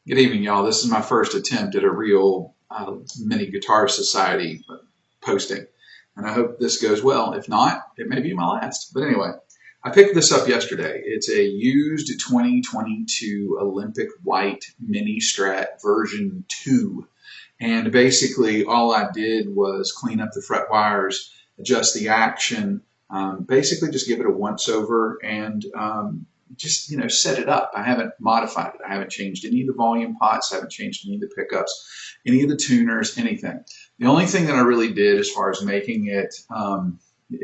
Good evening, y'all. This is my first attempt at a real mini guitar society posting, and I hope this goes well. If not, it may be my last. But anyway, I picked this up yesterday. It's a used 2022 Olympic White Mini Strat version 2. And basically, all I did was clean up the fret wires, adjust the action, basically just give it a once over and just set it up. I haven't modified it. I haven't changed any of the volume pots. I haven't changed any of the pickups, any of the tuners, anything. The only thing that I really did as far as making it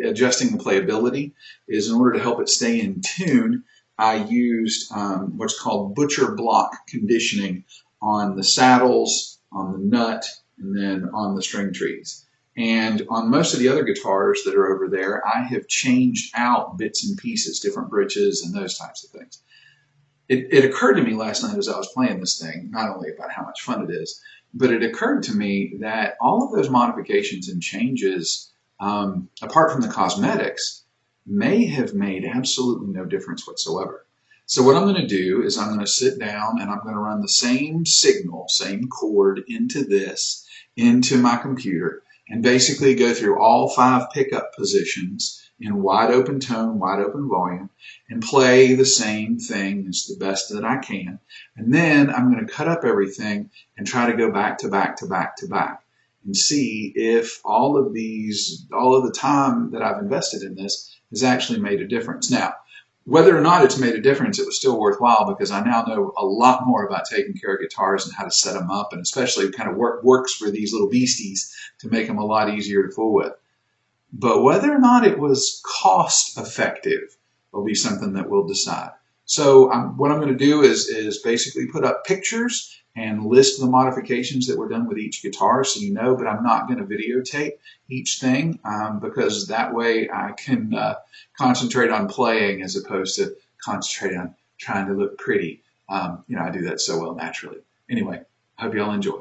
adjusting the playability is in order to help it stay in tune, I used what's called butcher block conditioning on the saddles, on the nut, and then on the string trees. And on most of the other guitars that are over there, I have changed out bits and pieces, different bridges and those types of things. It occurred to me last night as I was playing this thing, not only about how much fun it is, but it occurred to me that all of those modifications and changes, apart from the cosmetics, may have made absolutely no difference whatsoever. So what I'm going to do is I'm going to sit down and I'm going to run the same signal, same chord into my computer, and basically go through all 5 pickup positions in wide open tone, wide open volume, and play the same thing as the best that I can. And then I'm going to cut up everything and try to go back to back to back to back and see if all of the time that I've invested in this has actually made a difference. Now, whether or not it's made a difference, it was still worthwhile because I now know a lot more about taking care of guitars and how to set them up, and especially kind of works for these little beasties to make them a lot easier to fool with. But whether or not it was cost effective will be something that we'll decide. So what I'm going to do is basically put up pictures and list the modifications that were done with each guitar so you know, but I'm not going to videotape each thing because that way I can concentrate on playing as opposed to concentrate on trying to look pretty. I do that so well naturally. Anyway, I hope you all enjoy.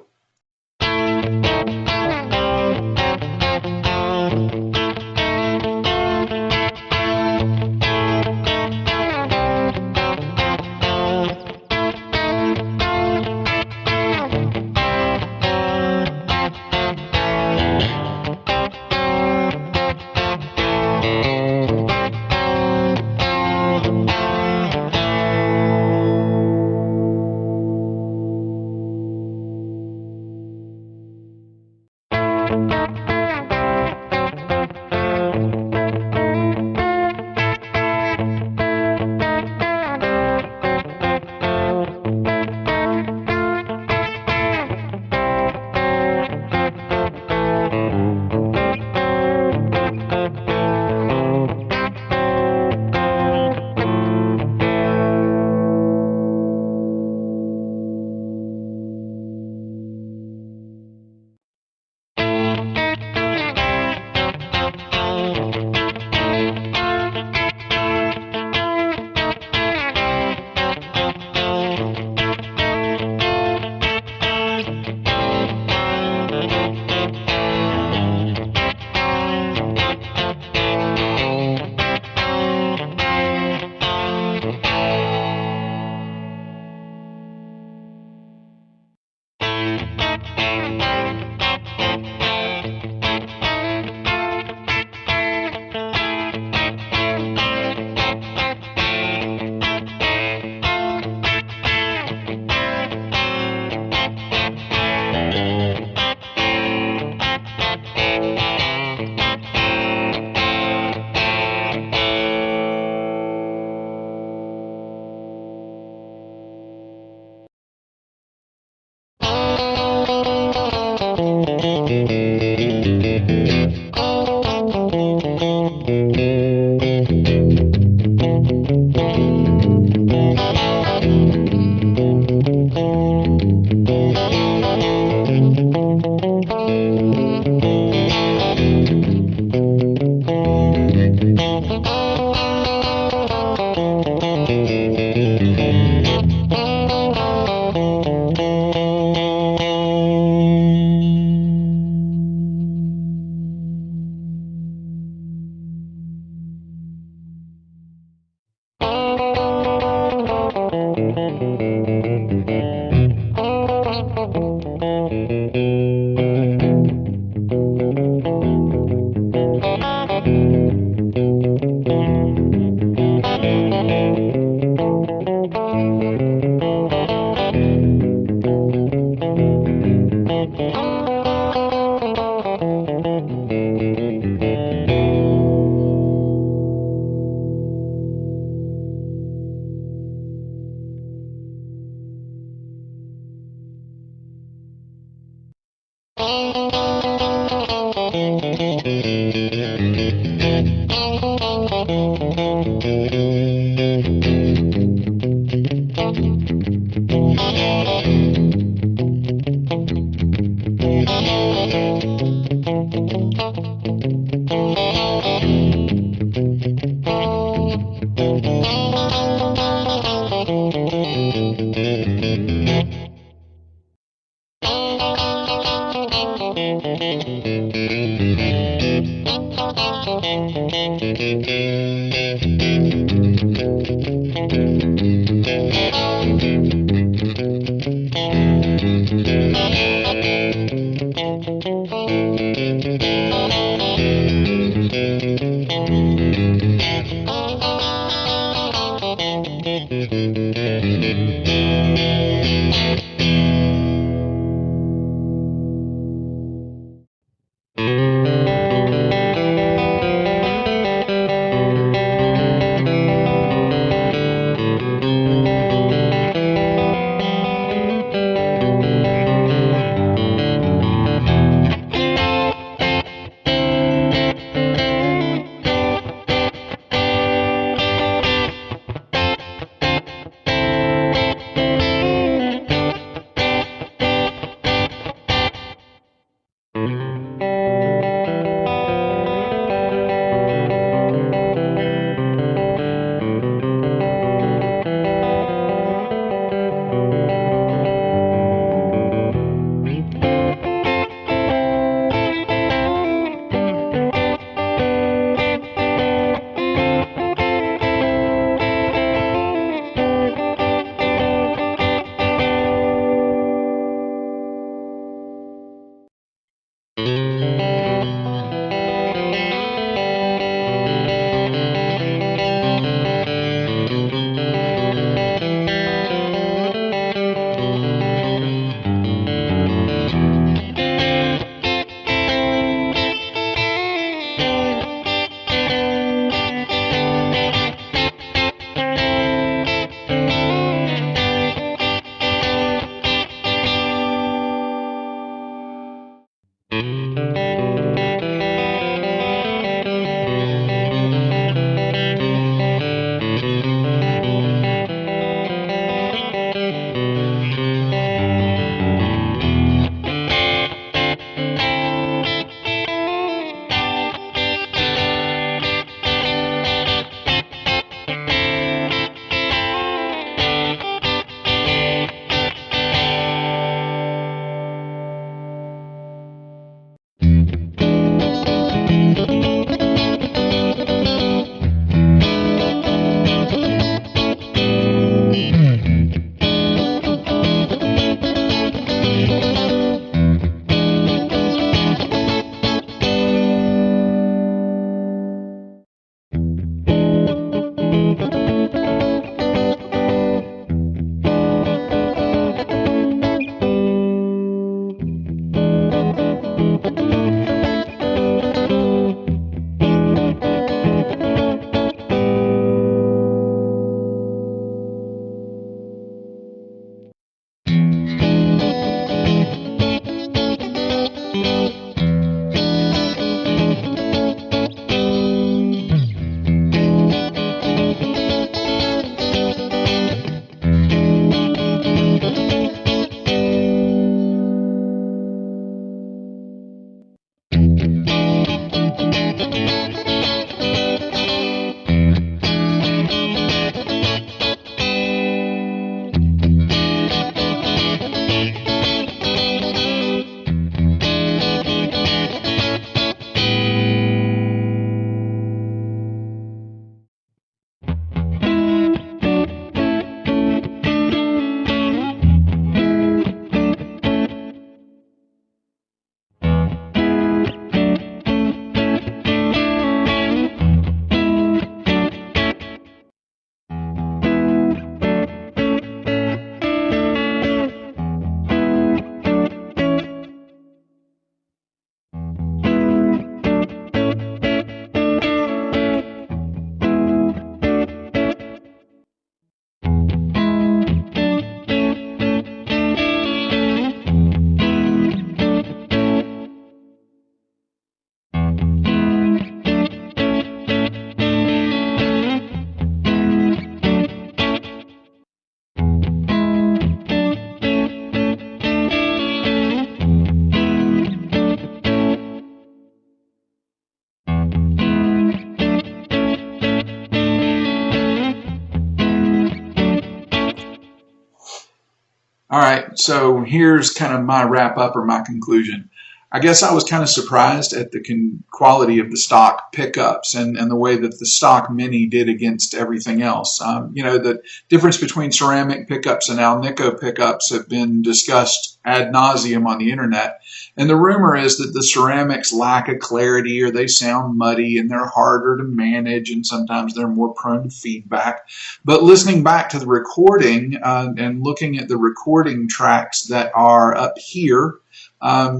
All right, so here's kind of my wrap up or my conclusion. I guess I was kind of surprised at the quality of the stock pickups and the way that the stock Mini did against everything else. The difference between ceramic pickups and Alnico pickups have been discussed ad nauseum on the internet. And the rumor is that the ceramics lack a clarity or they sound muddy and they're harder to manage and sometimes they're more prone to feedback. But listening back to the recording and looking at the recording tracks that are up here,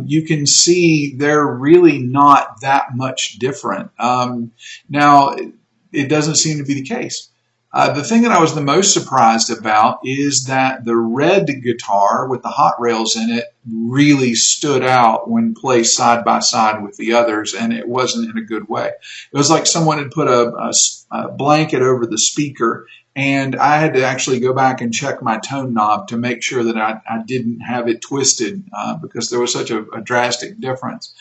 you can see they're really not that much different. Now, it doesn't seem to be the case. The thing that I was the most surprised about is that the red guitar with the hot rails in it really stood out when placed side by side with the others, and it wasn't in a good way. It was like someone had put a blanket over the speaker, and I had to actually go back and check my tone knob to make sure that I didn't have it twisted because there was such a drastic difference.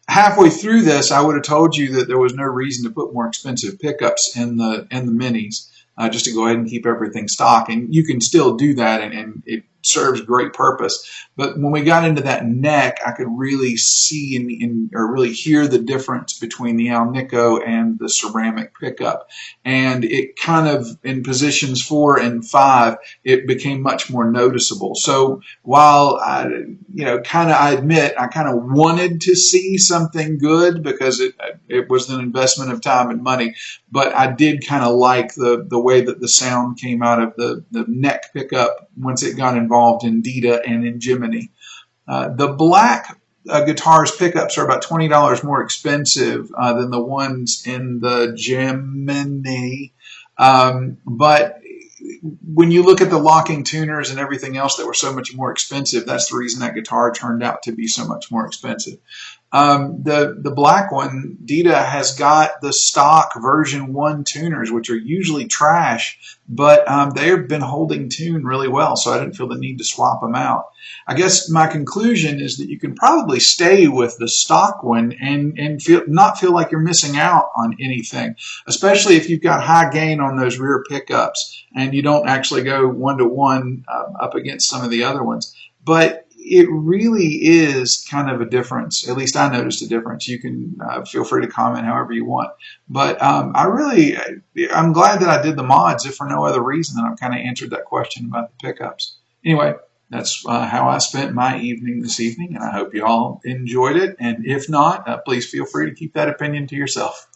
Halfway through this, I would have told you that there was no reason to put more expensive pickups in the minis, just to go ahead and keep everything stock. And you can still do that, and it serves great purpose. But when we got into that neck, I could really see or really hear the difference between the Alnico and the ceramic pickup. And it kind of, in positions 4 and 5, it became much more noticeable. So while I admit I kind of wanted to see something good because it was an investment of time and money, but I did kind of like the way that the sound came out of the neck pickup once it got involved in Dita and in Jiminy. The black guitars pickups are about $20 more expensive than the ones in the Jiminy, but when you look at the locking tuners and everything else that were so much more expensive, that's the reason that guitar turned out to be so much more expensive. The black one, Dita, has got the stock version 1 tuners, which are usually trash, but they've been holding tune really well, so I didn't feel the need to swap them out. I guess my conclusion is that you can probably stay with the stock one and not feel like you're missing out on anything, especially if you've got high gain on those rear pickups and you don't actually go 1-to-1 up against some of the other ones. But it really is kind of a difference. At least I noticed a difference. You can feel free to comment however you want. But I'm glad that I did the mods, if for no other reason than I've kind of answered that question about the pickups. Anyway, that's how I spent my evening this evening, and I hope you all enjoyed it. And if not, please feel free to keep that opinion to yourself.